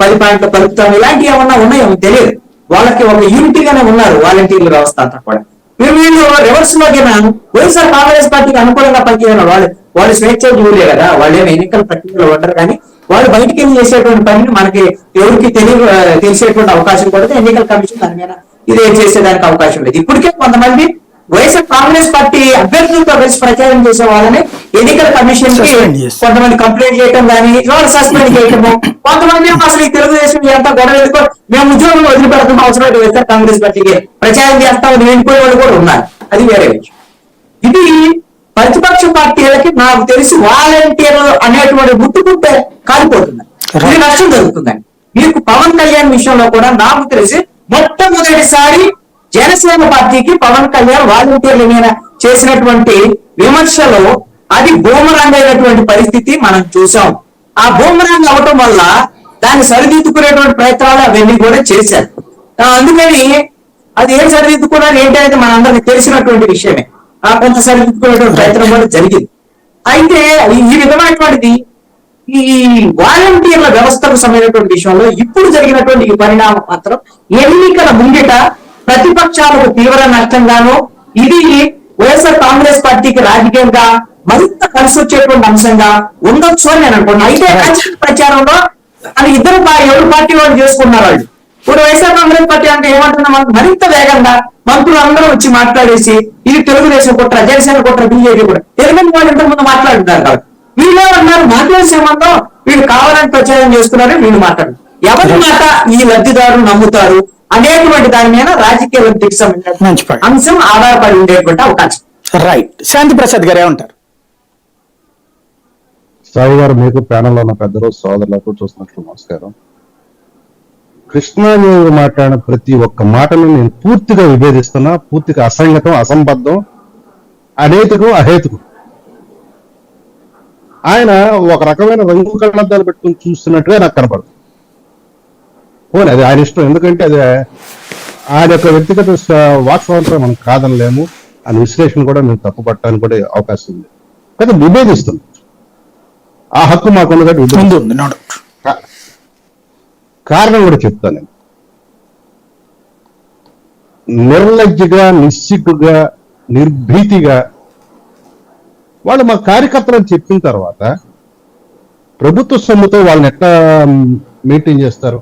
10 పాయింట్లు కలుపుతాం, ఇలాంటివి ఏమన్నా ఉన్నాయో తెలియదు. వాళ్ళకి ఒక యూనిటీగానే ఉన్నారు వాలంటీర్ల వ్యవస్థ అంతా కూడా. వీళ్ళు రివర్స్ లోకి వైఎస్ఆర్ కాంగ్రెస్ పార్టీకి అనుకూలంగా పనిచేయడం వాళ్ళు స్వేచ్ఛ చూడలే కదా, వాళ్ళు ఏమి ఎన్నికల ప్రక్రియలో ఉంటారు. కానీ వాళ్ళు బయటికి వెళ్ళి చేసేటువంటి పనిని మనకి ఎవరికి తెలిసేటువంటి అవకాశం కూడా ఎన్నికల కమిషన్ దాని మీద ఇదే చేసేదానికి అవకాశం లేదు. ఇప్పటికే కొంతమంది వైఎస్ఆర్ కాంగ్రెస్ పార్టీ అభ్యర్థులతో కలిసి ప్రచారం చేసే వాళ్ళని ఎన్నికల కమిషన్ కి కొంతమంది కంప్లైంట్ చేయడం కానీ వాళ్ళు సస్పెండ్ చేయడము, కొంతమంది అసలు ఈ తెలుగుదేశం ఎంత గొడవ వేసుకో మేము ఉద్యోగం వదిలిపెడుతున్న అవసరం అయితే వైఎస్ఆర్ కాంగ్రెస్ పార్టీకి ప్రచారం చేస్తామని వెళ్ళిపోయే వాళ్ళు కూడా ఉన్నారు. అది వేరే విషయం. ఇది ప్రతిపక్ష పార్టీలకి నాకు తెలిసి వాలంటీర్లు అనేటువంటి ముట్టుకుంటే కాలిపోతుంది, ఇది నష్టం జరుగుతుందండి. మీకు పవన్ కళ్యాణ్ విషయంలో కూడా నాకు తెలిసి మొట్టమొదటిసారి జనసేన పార్టీకి పవన్ కళ్యాణ్ వాలంటీర్ల మీద చేసినటువంటి విమర్శలో అది బూమరాంగ్ అయినటువంటి పరిస్థితి మనం చూసాం. ఆ బూమరాంగ్ అవటం వల్ల దాన్ని సరిదిద్దుకునేటువంటి ప్రయత్నాలు అవన్నీ కూడా చేశారు. అందుకని అది ఏం సరిదిద్దుకున్నారు ఏంటనేది మనందరికి తెలిసినటువంటి విషయమే. కొంత సరిదిద్దుకునేటువంటి ప్రయత్నం కూడా జరిగింది. అయితే ఈ విధమైనటువంటిది ఈ వాలంటీర్ల వ్యవస్థకు సంబంధించినటువంటి విషయంలో ఇప్పుడు జరిగినటువంటి ఈ పరిణామం మాత్రం ఎన్నికల ముంగిట ప్రతిపక్షాలకు తీవ్ర నష్టంగాను, ఇది వైఎస్ఆర్ కాంగ్రెస్ పార్టీకి రాజకీయంగా మరింత కలిసి వచ్చేటువంటి అంశంగా ఉండొచ్చు అని నేను అనుకున్నాను. అయితే ప్రచారంలో అది ఎవరు పార్టీ వాళ్ళు చేసుకున్నారు. వాళ్ళు ఇప్పుడు వైఎస్ఆర్ కాంగ్రెస్ పార్టీ అంటే ఏమంటున్నా మరింత వేగంగా మంత్రులు అందరూ వచ్చి మాట్లాడేసి ఇది తెలుగుదేశం కుట్ర, జనసేన కుట్ర, బీజేపీ కూడా తెలుగు వాళ్ళు ఇంతకు ముందు మాట్లాడుతున్నారు. కాబట్టి వీళ్ళు ఏమన్నారు, మాట్లాడే సంబంధం వీళ్ళు కావాలని ప్రచారం చేస్తున్నారు, వీళ్ళు మాట్లాడు ఎవరి మాట ఈ లబ్ధిదారులు నమ్ముతారు అనేటువంటి దాని మీద రాజకీయ లబ్ధికి సంబంధించిన అంశం ఆధారపడి ఉండేటువంటి అవకాశం. రైట్. శాంతి ప్రసాద్ గారు ఏమంటారు? సాయి గారు, మీకు ప్యానల్లో ఉన్న పెద్దలు సోదరులకు చూసినట్లు నమస్కారం. కృష్ణా గారు మాట్లాడిన ప్రతి ఒక్క మాటను నేను పూర్తిగా విభేదిస్తున్నా. పూర్తిగా అసంగతం, అసంబద్ధం, అనైతికం, అహేతుకం. ఆయన ఒక రకమైన రంగు కళ్ళద్దాలు పెట్టుకుని చూస్తున్నట్టుగా నాకు కనపడుతుంది. పోనీ అది ఆయన ఇష్టం, ఎందుకంటే అది ఆయన యొక్క వ్యక్తిగత వాక్ స్వాతంత్రం మనం కాదనలేము. ఆయన విశ్లేషణ కూడా మేము తప్పు పట్టడానికి కూడా అవకాశం ఉంది. కానీ విభేదిస్తుంది, ఆ హక్కు మాకున్న కారణం కూడా చెప్తాను నేను. నిర్లజ్జగా, నిస్సిగ్గుగా, నిర్భీతిగా వాళ్ళు మా కార్యకర్తలను చెప్పిన తర్వాత ప్రభుత్వ సొమ్ముతో వాళ్ళని ఎట్లా మెయింటైన్ చేస్తారు?